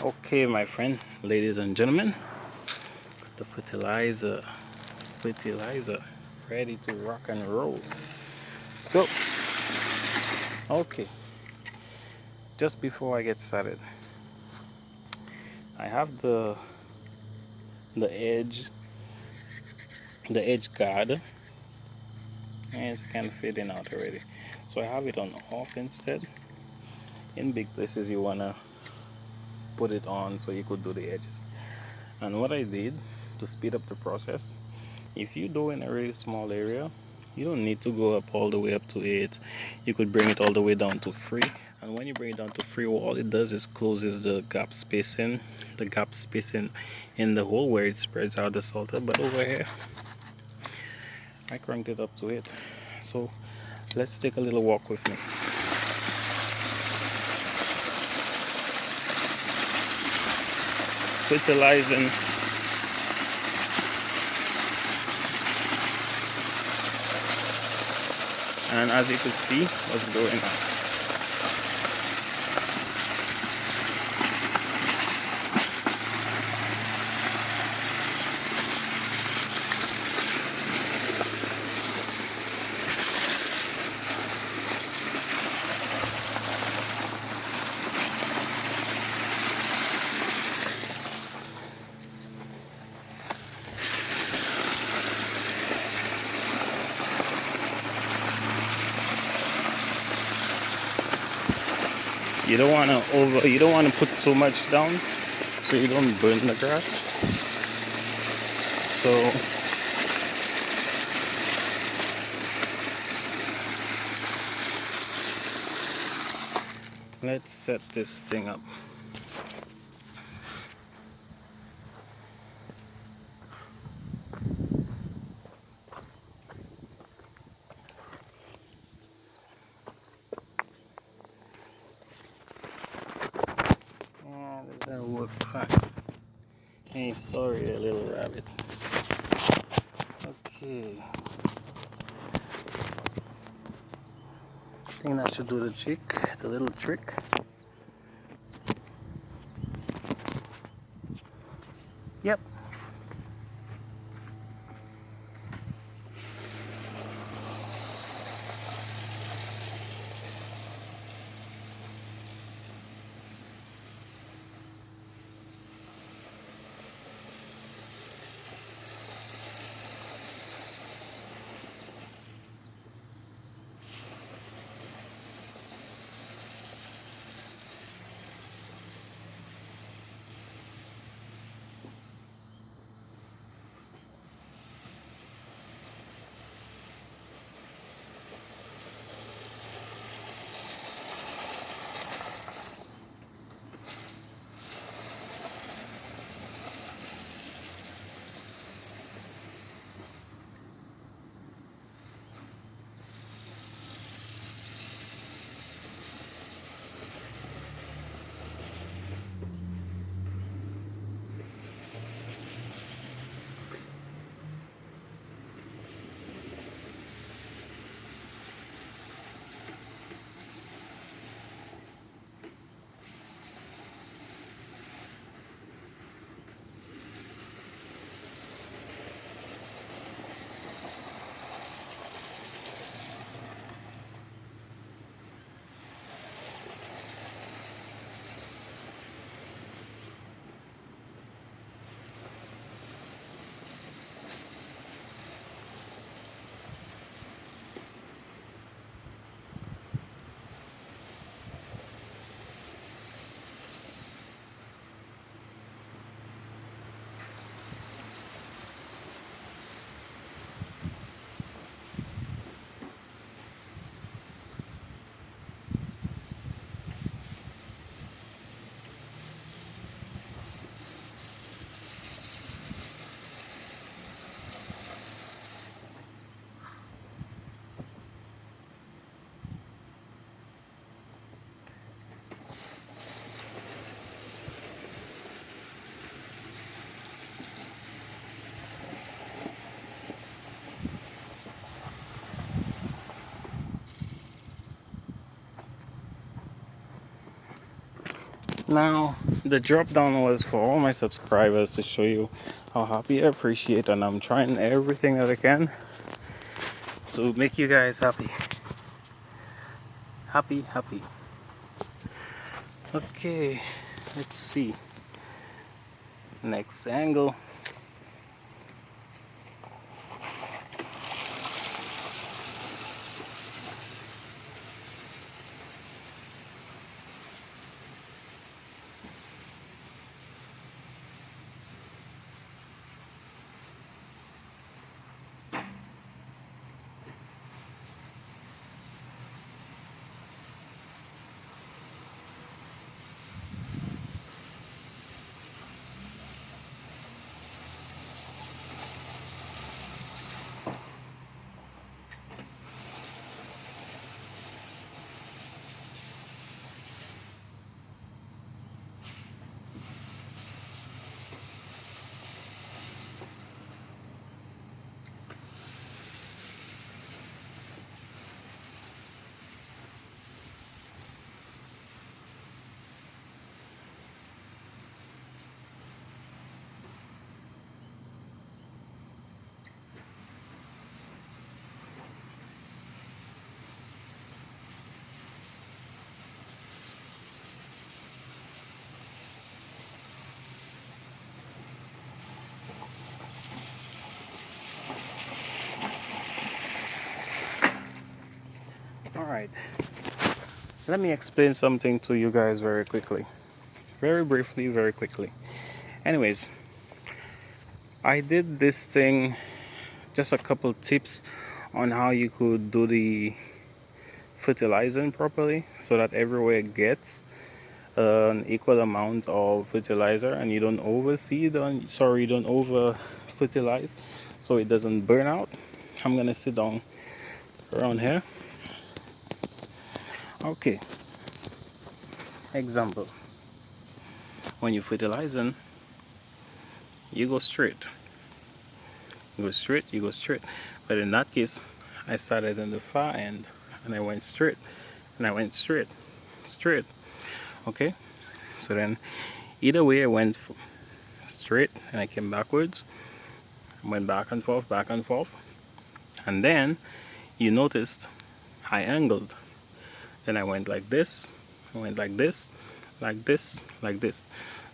Okay, my friend, ladies and gentlemen, the fertilizer ready to rock and roll. Let's go. Okay, just before I get started, I have the edge the edge guard, and it's kind of fading out already. So I have it on off instead. In big places you wanna put it on so you could do the edges. And what I did to speed up the process, if you do in a really small area, you don't need to go up all the way up to 8. You could bring it all the way down to 3. And when you bring it down to 3, all it does is closes the gap spacing in the hole where it spreads out the salter. But over here, I cranked it up to 8. So let's take a little walk with me. Fertilizing. And as you can see, what's going on. You don't want to put too much down so you don't burn the grass. So let's set this thing up. That worked fine. Hey, sorry, a little rabbit. Okay. I think that should do the little trick. Yep. Now, the drop down was for all my subscribers to show you how happy I appreciate, and I'm trying everything that I can to make you guys happy. Happy. Okay, let's see. Next angle. Alright, let me explain something to you guys very quickly. Very briefly, very quickly. Anyways, I did this thing, just a couple tips on how you could do the fertilizing properly so that everywhere gets an equal amount of fertilizer and you don't overseed, you don't over fertilize so it doesn't burn out. I'm gonna sit down around here. Okay, example, when you're fertilizing, you go straight, but in that case I started in the far end and I went straight and I went straight. Okay, so then either way I went straight and I came backwards, I went back and forth, and then you noticed I angled. Then I went like this, I went like this, like this, like this.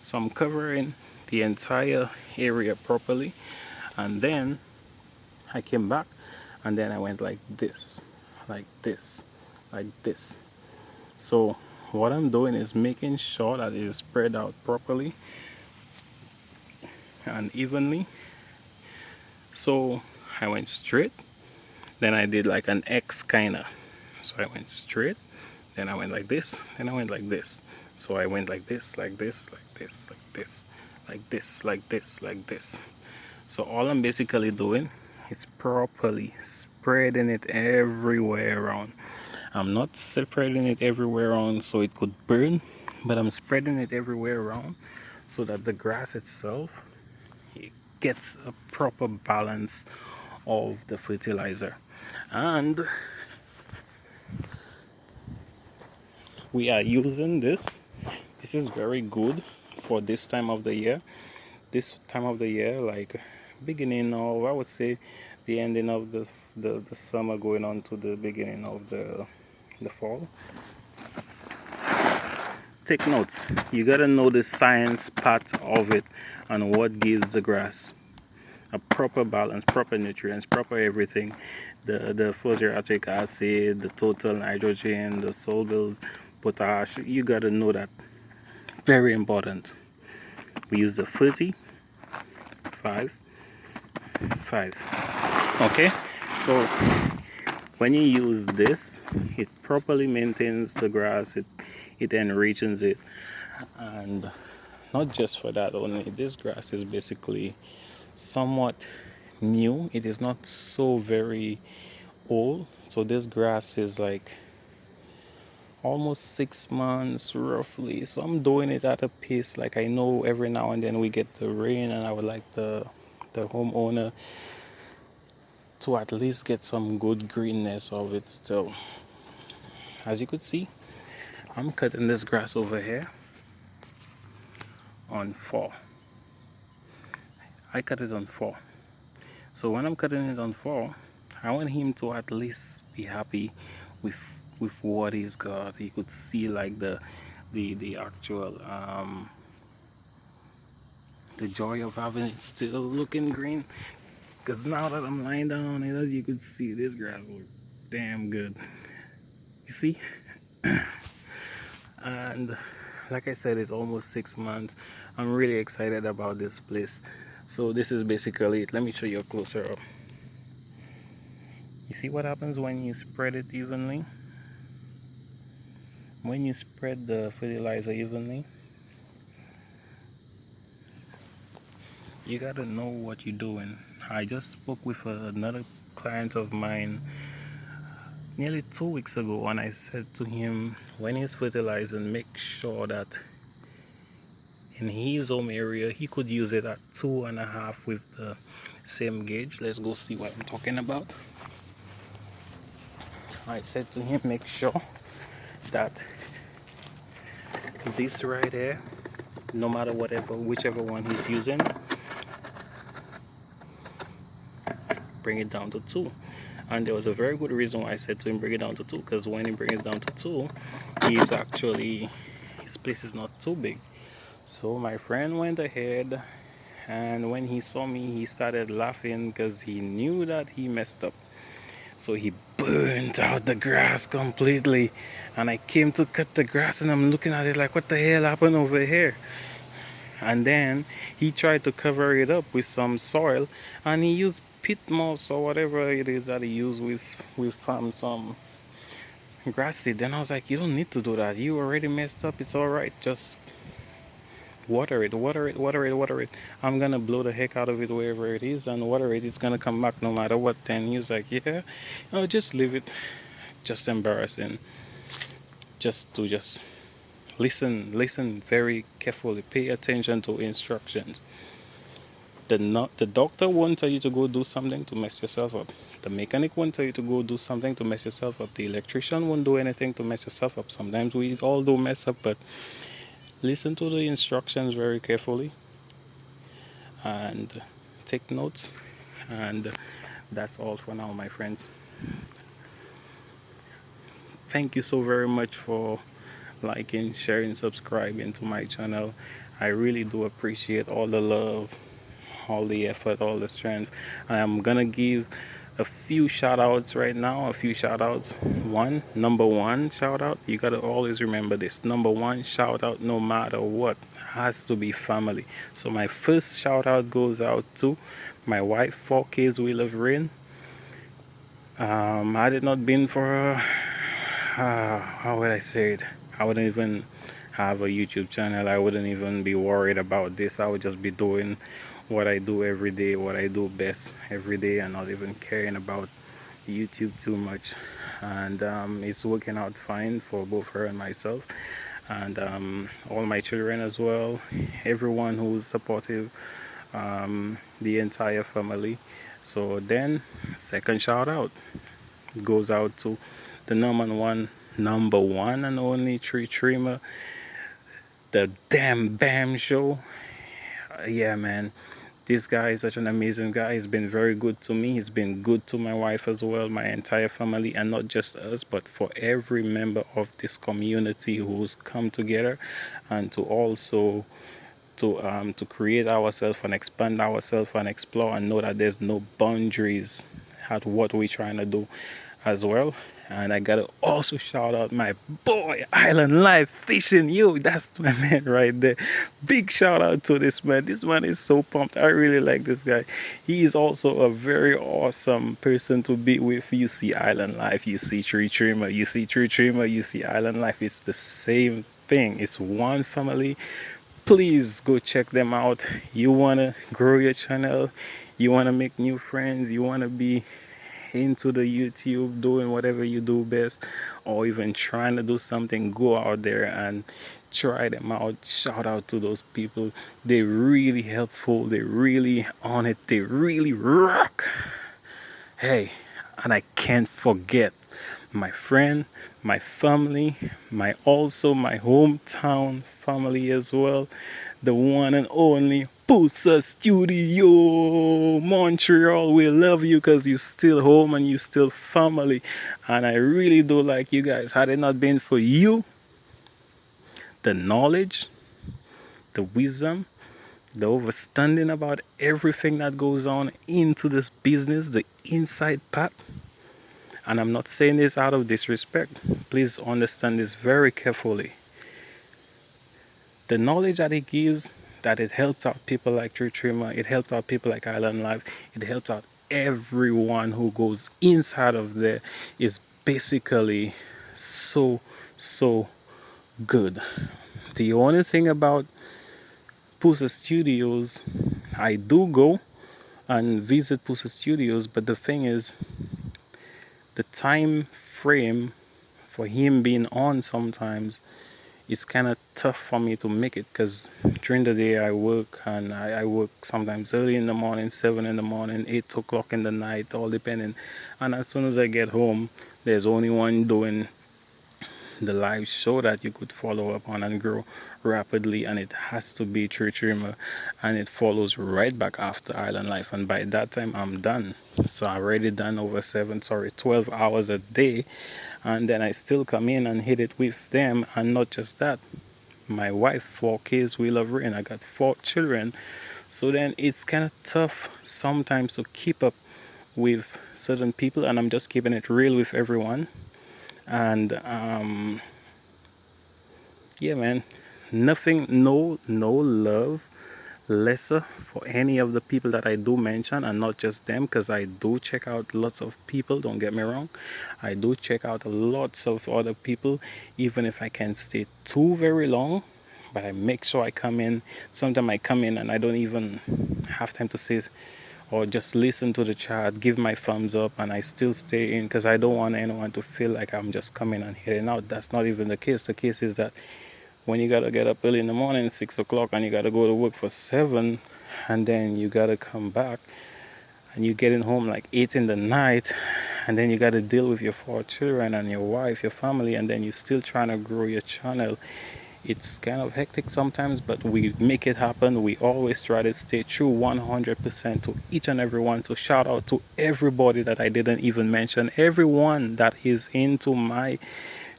So I'm covering the entire area properly, and then I came back and then I went like this, like this, like this. So what I'm doing is making sure that it is spread out properly and evenly. So I went straight, then I did like an X kinda. So I went straight, then I went like this, then I went like this. So I went like this, like this, like this, like this, like this, like this, like this. So all I'm basically doing is properly spreading it everywhere around. I'm not spreading it everywhere around so it could burn, but I'm spreading it everywhere around so that the grass itself, it gets a proper balance of the fertilizer. And we are using this. This is very good for this time of the year. This time of the year, like beginning of, I would say, the ending of the summer going on to the beginning of the fall. Take notes. You gotta know the science part of it and what gives the grass a proper balance, proper nutrients, proper everything. The phosphoric acid, the total nitrogen, the soluble potash. You gotta know that. Very important. We use the 30, 5, 5. Okay, so when you use this, it properly maintains the grass, it enriches it, and not just for that only. This grass is basically somewhat new. It is not so very old. So this grass is like almost 6 months roughly. So I'm doing it at a pace, like I know every now and then we get the rain, and I would like the homeowner to at least get some good greenness of it still. As you could see, I'm cutting this grass over here on 4. I cut it on 4. So when I'm cutting it on 4, I want him to at least be happy with what he's got. He could see like the actual the joy of having it still looking green. Because now that I'm lying down, as you could see, this grass looks damn good. You see? And like I said, it's almost 6 months. I'm really excited about this place. So this is basically it. Let me show you a closer up. You see what happens when you spread it evenly? When you spread the fertilizer evenly, you gotta know what you're doing. I just spoke with another client of mine nearly 2 weeks ago, and I said to him, when he's fertilizing, make sure that in his home area he could use it at 2.5 with the same gauge. Let's go see what I'm talking about. I said to him, make sure that this right here, no matter whichever one he's using, bring it down to 2. And there was a very good reason why I said to him bring it down to 2, because when he brings it down to 2, his place is not too big. So my friend went ahead, and when he saw me, he started laughing because he knew that he messed up. So he burnt out the grass completely, and I came to cut the grass, and I'm looking at it like, what the hell happened over here? And then he tried to cover it up with some soil, and he used pit moss or whatever it is that he used with some grass seed. Then I was like, you don't need to do that. You already messed up. It's all right. Just water it, water it, water it, water it. I'm gonna blow the heck out of it wherever it is and water it. It's gonna come back no matter what. Then he was like, yeah, no, just leave it. Just embarrassing. Just listen very carefully. Pay attention to instructions. The doctor won't tell you to go do something to mess yourself up. The mechanic won't tell you to go do something to mess yourself up. The electrician won't do anything to mess yourself up. Sometimes we all do mess up, but listen to the instructions very carefully and take notes. And that's all for now, my friends. Thank you so very much for liking, sharing, subscribing to my channel. I really do appreciate all the love, all the effort, all the strength. I'm gonna give a few shout outs right now. Number one shout out, you gotta always remember this. Number one shout out, no matter what, has to be family. So my first shout out goes out to my wife, 4 kids, we love rain. Had it not been for how would I say it, I wouldn't even have a YouTube channel. I wouldn't even be worried about this. I would just be doing what I do every day, what I do best every day, and not even caring about YouTube too much. And it's working out fine for both her and myself, and all my children as well, everyone who's supportive, the entire family. So then second shout out goes out to the number one and only tree trimmer, the damn Bam Show. Yeah, man, this guy is such an amazing guy. He's been very good to me. He's been good to my wife as well, my entire family, and not just us, but for every member of this community who's come together and to also to create ourselves and expand ourselves and explore and know that there's no boundaries at what we're trying to do as well. And I gotta also shout out my boy Island Life Fishing. Yo, that's my man right there. Big shout out to this man. This man is so pumped. I really like this guy. He is also a very awesome person to be with. You see Island Life, you see Tree Trimmer, you see Tree Trimmer, you see Island Life. It's the same thing. It's one family. Please go check them out. You wanna grow your channel, you wanna make new friends, you wanna be into the YouTube doing whatever you do best, or even trying to do something, go out there and try them out. Shout out to those people. They're really helpful, they're really on it, they really rock. Hey, and I can't forget my friend, my family, my hometown family as well. the one and only Pusa Studio Montreal. We love you because you're still home and you're still family. And I really do like you guys. Had it not been for you, the knowledge, the wisdom, the understanding about everything that goes on into this business, the inside part. And I'm not saying this out of disrespect. Please understand this very carefully. The knowledge that it gives, that it helps out people like Tree Trimmer, it helps out people like Island Life, it helps out everyone who goes inside of there, is basically so good. The only thing about Pusa Studios, I do go and visit Pusa Studios, but the thing is, the time frame for him being on sometimes it's kind of tough for me to make it, because during the day I work, and I work sometimes early in the morning, 7 in the morning, 8 o'clock in the night, all depending. And as soon as I get home, there's only one doing the live show that you could follow up on and grow rapidly, and it has to be Tree Trimmer, and it follows right back after Island Life, and by that time I'm done. So I already done over 12 hours a day, and then I still come in and hit it with them. And not just that, my wife, 4 kids, we love rain, I got 4 children, so then it's kind of tough sometimes to keep up with certain people, and I'm just keeping it real with everyone. And yeah, man, nothing, no love lesser for any of the people that I do mention, and not just them, because I do check out lots of people, don't get me wrong. I do check out lots of other people, even if I can't stay too very long, but I make sure I come in. Sometimes I come in and I don't even have time to say or just listen to the chat, give my thumbs up, and I still stay in, because I don't want anyone to feel like I'm just coming and heading out. That's not even the case. The case is that when you gotta get up early in the morning, 6 o'clock, and you gotta go to work for 7, and then you gotta come back, and you're getting home like 8 in the night, and then you gotta deal with your 4 children and your wife, your family, and then you're still trying to grow your channel. It's kind of hectic sometimes, but we make it happen. We always try to stay true 100% to each and every one. So shout out to everybody that I didn't even mention, everyone that is into my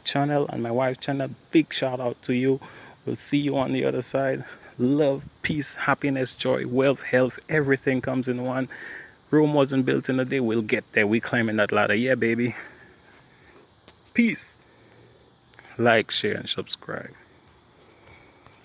channel and my wife's channel. Big shout out to you. We'll see you on the other side. Love, peace, happiness, joy, wealth, health, everything comes in one. Rome wasn't built in a day. We'll get there. We climbing that ladder. Yeah, baby. Peace. Like, share, and subscribe.